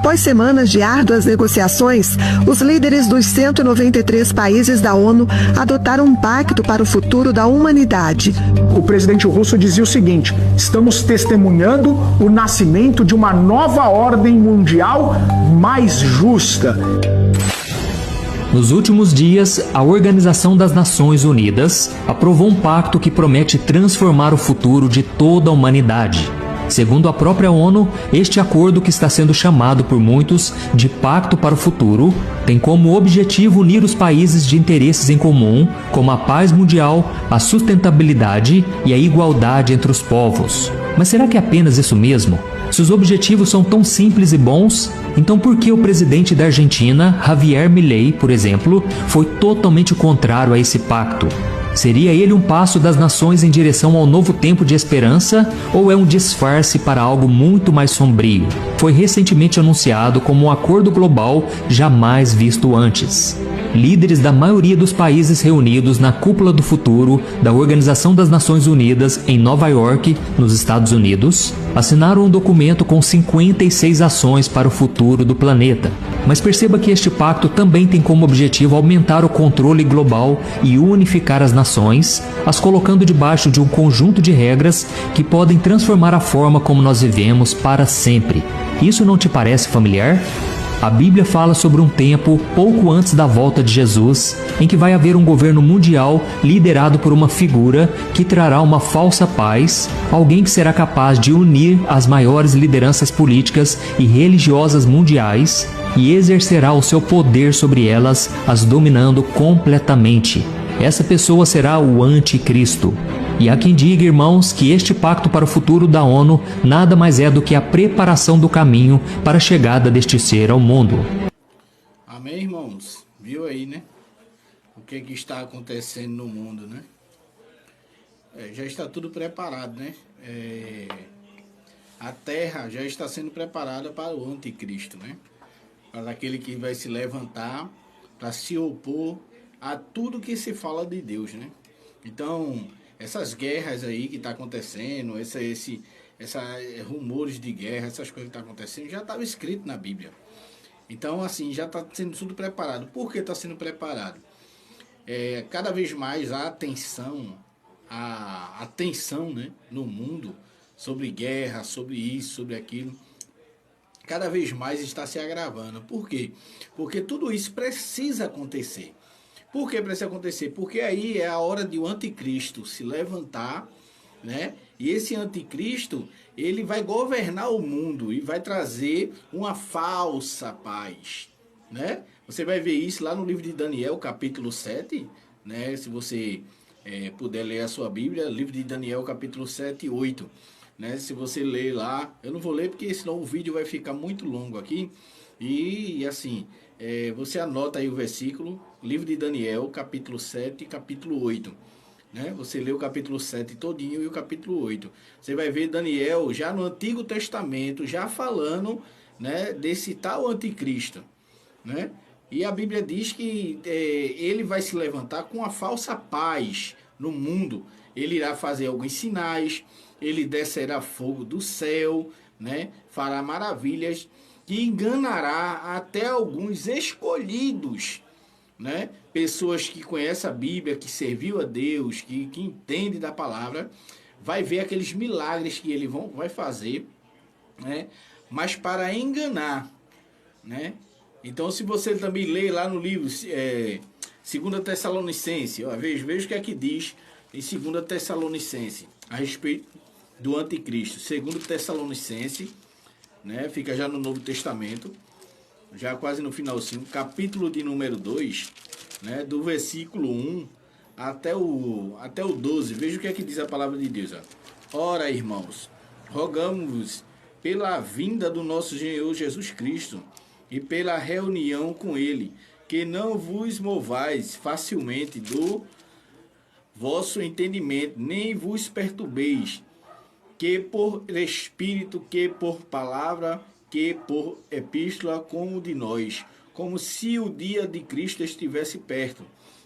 Após semanas de árduas negociações, os líderes dos 193 países da ONU adotaram um pacto para o futuro da humanidade. O presidente russo dizia o seguinte: estamos testemunhando o nascimento de uma nova ordem mundial mais justa. Nos últimos dias, a Organização das Nações Unidas aprovou um pacto que promete transformar o futuro de toda a humanidade. Segundo a própria ONU, este acordo, que está sendo chamado por muitos de Pacto para o Futuro, tem como objetivo unir os países de interesses em comum, como a paz mundial, a sustentabilidade e a igualdade entre os povos. Mas será que é apenas isso mesmo? Se os objetivos são tão simples e bons, então por que o presidente da Argentina, Javier Milei, por exemplo, foi totalmente contrário a esse pacto? Seria ele um passo das nações em direção ao novo tempo de esperança, ou é um disfarce para algo muito mais sombrio? Foi recentemente anunciado como um acordo global jamais visto antes. Líderes da maioria dos países reunidos na Cúpula do Futuro da Organização das Nações Unidas em Nova York, nos Estados Unidos, assinaram um documento com 56 ações para o futuro do planeta. Mas perceba que este pacto também tem como objetivo aumentar o controle global e unificar as nações, as colocando debaixo de um conjunto de regras que podem transformar a forma como nós vivemos para sempre. Isso não te parece familiar? A Bíblia fala sobre um tempo, pouco antes da volta de Jesus, em que vai haver um governo mundial liderado por uma figura que trará uma falsa paz, alguém que será capaz de unir as maiores lideranças políticas e religiosas mundiais e exercerá o seu poder sobre elas, as dominando completamente. Essa pessoa será o Anticristo. E há quem diga, irmãos, que este pacto para o futuro da ONU nada mais é do que a preparação do caminho para a chegada deste ser ao mundo. Amém, irmãos? Viu aí, né? O que está acontecendo no mundo, né? Já está tudo preparado, né? A Terra já está sendo preparada para o Anticristo, né? Para aquele que vai se levantar para se opor a tudo que se fala de Deus, né? Então, essas guerras aí que tá acontecendo, esses rumores de guerra, essas coisas que tá acontecendo, já estava escrito na Bíblia. Então, assim, já está sendo tudo preparado. Por que está sendo preparado? Cada vez mais a atenção, né, no mundo sobre guerra, sobre isso, sobre aquilo, cada vez mais está se agravando. Por quê? Porque tudo isso precisa acontecer. Por que precisa acontecer? Porque aí é a hora de o anticristo se levantar, né? E esse anticristo, ele vai governar o mundo e vai trazer uma falsa paz, né? Você vai ver isso lá no livro de Daniel, capítulo 7, né? Se você puder ler a sua Bíblia, livro de Daniel, capítulo 7 e 8, né? Se você ler lá, eu não vou ler porque senão o vídeo vai ficar muito longo aqui. E assim, você anota aí o versículo, livro de Daniel, capítulo 7 e capítulo 8. Né? Você lê o capítulo 7 todinho e o capítulo 8. Você vai ver Daniel já no Antigo Testamento, já falando, né, desse tal anticristo. Né? E a Bíblia diz que ele vai se levantar com a falsa paz no mundo. Ele irá fazer alguns sinais, ele descerá fogo do céu, né? Fará maravilhas, que enganará até alguns escolhidos, né? Pessoas que conhecem a Bíblia, que serviu a Deus, que entende da palavra, vai ver aqueles milagres que ele vai fazer, né? Mas para enganar, né? Então, se você também lê lá no livro 2 Tessalonicenses, veja o que é que diz em 2 Tessalonicenses a respeito do anticristo. 2 Tessalonicenses, né? Fica já no Novo Testamento, já quase no finalzinho, capítulo de número 2, né? Do versículo 1 até o 12. Veja o que é que diz a palavra de Deus. Ora, irmãos, rogamos-vos pela vinda do nosso Senhor Jesus Cristo e pela reunião com ele, que não vos movais facilmente do vosso entendimento, nem vos perturbeis, que por espírito, que por palavra, que por epístola, como de nós, como se o dia de Cristo estivesse perto.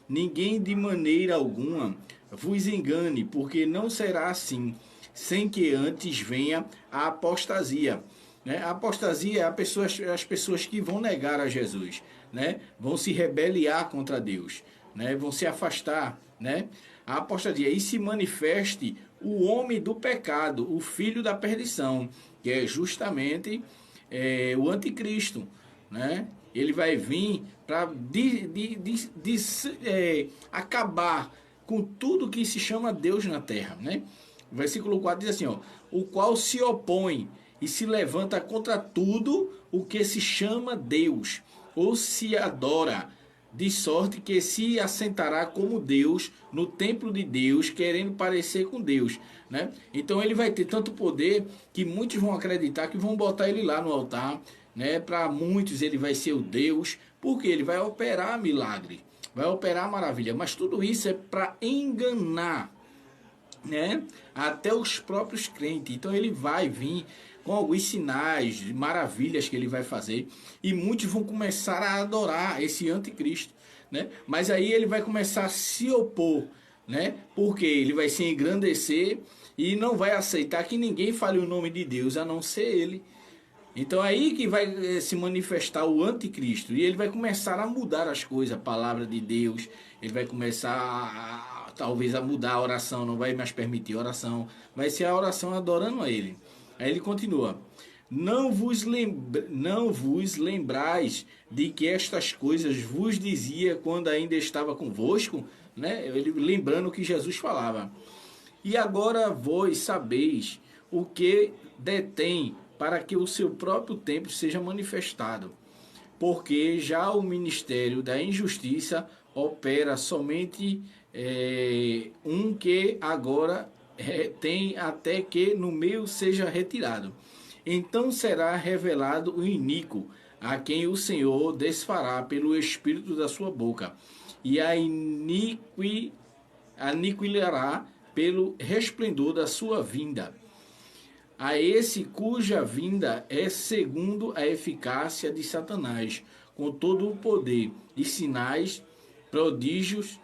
Ninguém de maneira alguma vos engane, porque não será assim, sem que antes venha a apostasia, né? A apostasia é as pessoas que vão negar a Jesus, né? Vão se rebeliar contra Deus, né? Vão se afastar, né? A apostasia, aí se manifeste o homem do pecado, o filho da perdição, que é justamente o anticristo, né? Ele vai vir para acabar com tudo que se chama Deus na terra, né? O versículo 4 diz assim, ó, o qual se opõe e se levanta contra tudo o que se chama Deus, ou se adora, de sorte que se assentará como Deus no templo de Deus, querendo parecer com Deus, né? Então ele vai ter tanto poder que muitos vão acreditar que vão botar ele lá no altar, né? Para muitos ele vai ser o Deus, porque ele vai operar milagre, vai operar maravilha, mas tudo isso é para enganar, né? Até os próprios crentes. Então ele vai vir com alguns sinais, maravilhas que ele vai fazer, e muitos vão começar a adorar esse anticristo, né? Mas aí ele vai começar a se opor, né? Porque ele vai se engrandecer e não vai aceitar que ninguém fale o nome de Deus a não ser ele. Então é aí que vai se manifestar o anticristo, e ele vai começar a mudar as coisas, a palavra de Deus. Ele vai começar talvez a mudar a oração, não vai mais permitir oração, vai ser a oração adorando a ele. Aí ele continua, não vos lembrais de que estas coisas vos dizia quando ainda estava convosco, né? Ele lembrando o que Jesus falava. E agora vós sabeis o que detém, para que o seu próprio tempo seja manifestado. Porque já o ministério da injustiça opera somente um que agora tem até que no meio seja retirado. Então será revelado o iníquo, a quem o Senhor desfará pelo espírito da sua boca, e aniquilará pelo resplendor da sua vinda. A esse cuja vinda é segundo a eficácia de Satanás, com todo o poder e sinais, prodígios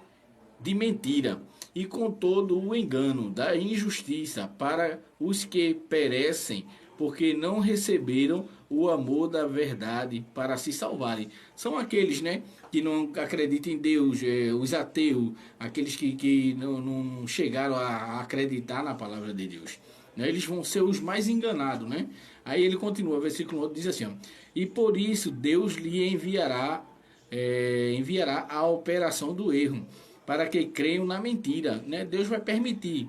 de mentira, e com todo o engano da injustiça para os que perecem, porque não receberam o amor da verdade para se salvarem. São aqueles, né, que não acreditam em Deus, os ateus, aqueles que não chegaram a acreditar na palavra de Deus. Eles vão ser os mais enganados, né? Aí ele continua, versículo 8 diz assim, ó, e por isso Deus lhe enviará a operação do erro, para que creiam na mentira, né? Deus vai permitir,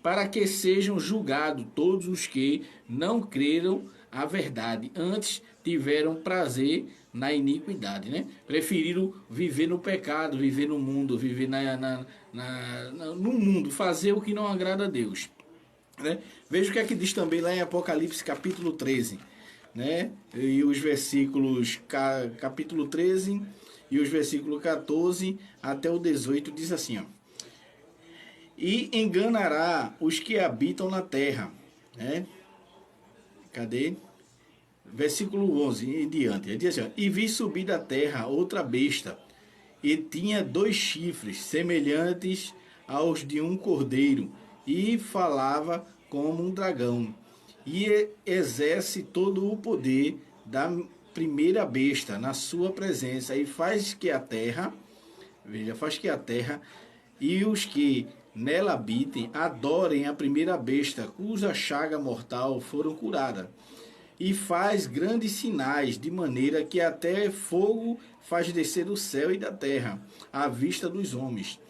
para que sejam julgados todos os que não creram a verdade, antes tiveram prazer na iniquidade, né? Preferiram viver no pecado, viver no mundo, viver no mundo, fazer o que não agrada a Deus, né? Veja o que é que diz também lá em Apocalipse capítulo 13, né? E os versículos capítulo 13 e os versículos 14 até o 18 diz assim, ó, e enganará os que habitam na terra, né? Cadê? Versículo 11 em diante, ele diz assim, ó, e vi subir da terra outra besta, e tinha 2 chifres semelhantes aos de um cordeiro, e falava como um dragão, e exerce todo o poder da primeira besta na sua presença, e faz que a terra e os que nela habitem adorem a primeira besta, cuja chaga mortal foram curada, e faz grandes sinais, de maneira que até fogo faz descer do céu e da terra, à vista dos homens.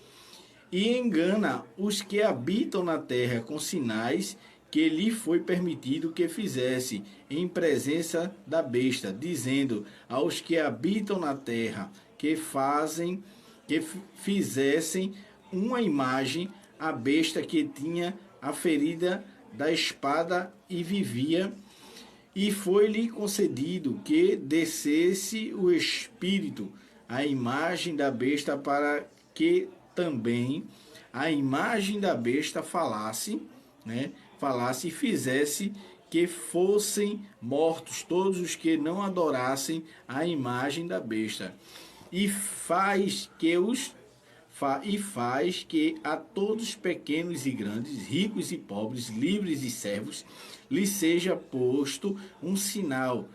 E engana os que habitam na terra com sinais que lhe foi permitido que fizesse em presença da besta, dizendo aos que habitam na terra que fizessem uma imagem à besta que tinha a ferida da espada e vivia, e foi-lhe concedido que descesse o espírito à imagem da besta, para que também a imagem da besta falasse, né? Falasse e fizesse que fossem mortos todos os que não adorassem a imagem da besta, e faz e faz que a todos pequenos e grandes, ricos e pobres, livres e servos, lhe seja posto um sinal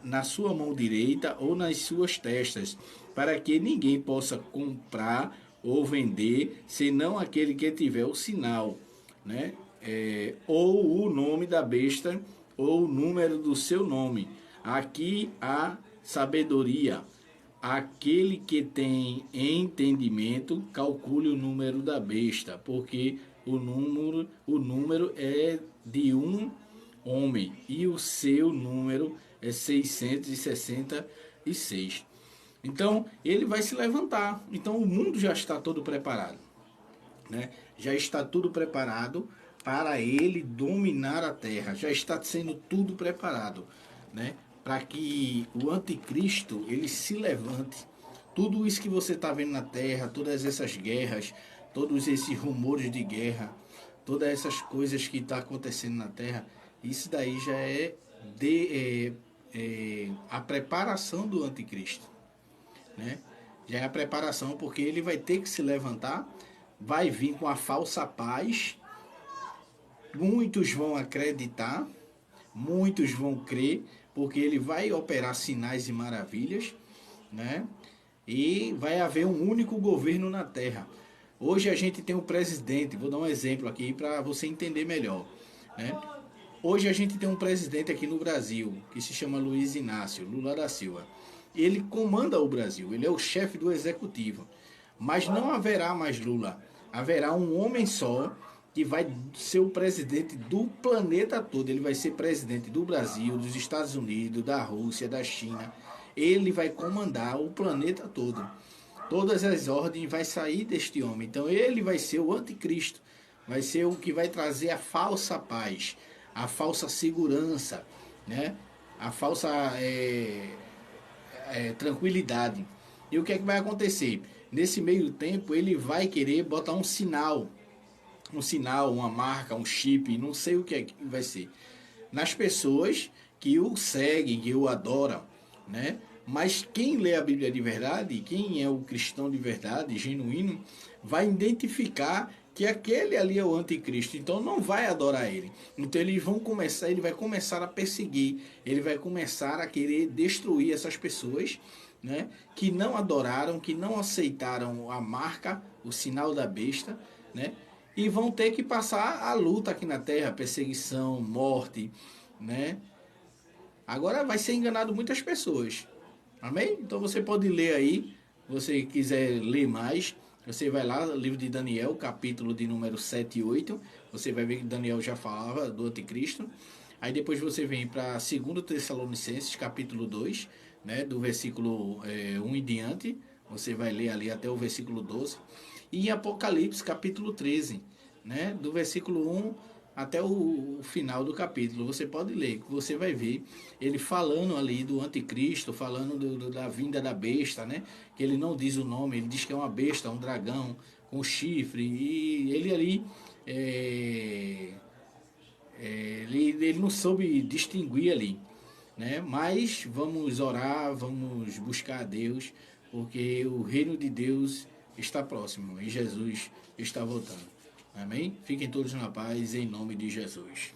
na sua mão direita ou nas suas testas, para que ninguém possa comprar ou vender, senão aquele que tiver o sinal, né? Ou o nome da besta, ou o número do seu nome. Aqui há sabedoria. Aquele que tem entendimento, calcule o número da besta, porque o número é de um homem, e o seu número é 666. Então, ele vai se levantar. Então, o mundo já está todo preparado, né? Já está tudo preparado para ele dominar a terra. Já está sendo tudo preparado, né? Para que o anticristo ele se levante. Tudo isso que você está vendo na terra, todas essas guerras, todos esses rumores de guerra, todas essas coisas que estão acontecendo na terra, isso daí já é a preparação do anticristo, né? Já é a preparação, porque ele vai ter que se levantar, vai vir com a falsa paz. Muitos vão acreditar, muitos vão crer, porque ele vai operar sinais e maravilhas, né? E vai haver um único governo na terra. Hoje a gente tem um presidente, vou dar um exemplo aqui para você entender melhor, né? Hoje a gente tem um presidente aqui no Brasil, que se chama Luiz Inácio Lula da Silva. Ele comanda o Brasil, ele é o chefe do executivo. Mas não haverá mais Lula, haverá um homem só, que vai ser o presidente do planeta todo. Ele vai ser presidente do Brasil, dos Estados Unidos, da Rússia, da China. Ele vai comandar o planeta todo. Todas as ordens vai sair deste homem. Então ele vai ser o anticristo. Vai ser o que vai trazer a falsa paz, a falsa segurança, né? A falsa tranquilidade. E o que é que vai acontecer? Nesse meio tempo ele vai querer botar um sinal, uma marca, um chip, não sei o que é que vai ser, nas pessoas que o seguem, que o adoram, né? Mas quem lê a Bíblia de verdade, quem é o cristão de verdade, genuíno, vai identificar que aquele ali é o anticristo, então não vai adorar ele. Então ele vai começar a perseguir, ele vai começar a querer destruir essas pessoas, né? Que não adoraram, que não aceitaram a marca, o sinal da besta, né? E vão ter que passar a luta aqui na terra, perseguição, morte, né? Agora vai ser enganado muitas pessoas. Amém? Então você pode ler aí, se você quiser ler mais, você vai lá, livro de Daniel, capítulo de número 7 e 8, você vai ver que Daniel já falava do anticristo. Aí depois você vem para 2 Tessalonicenses, capítulo 2, né, do versículo 1 em diante, você vai ler ali até o versículo 12. E em Apocalipse, capítulo 13, né, do versículo 1 até o final do capítulo. Você pode ler, que você vai ver ele falando ali do anticristo, falando da vinda da besta, né? Que ele não diz o nome, ele diz que é uma besta, um dragão com chifre. E ele ali, ele não soube distinguir ali, né? Mas vamos orar, vamos buscar a Deus, porque o reino de Deus está próximo e Jesus está voltando. Amém? Fiquem todos na paz, em nome de Jesus.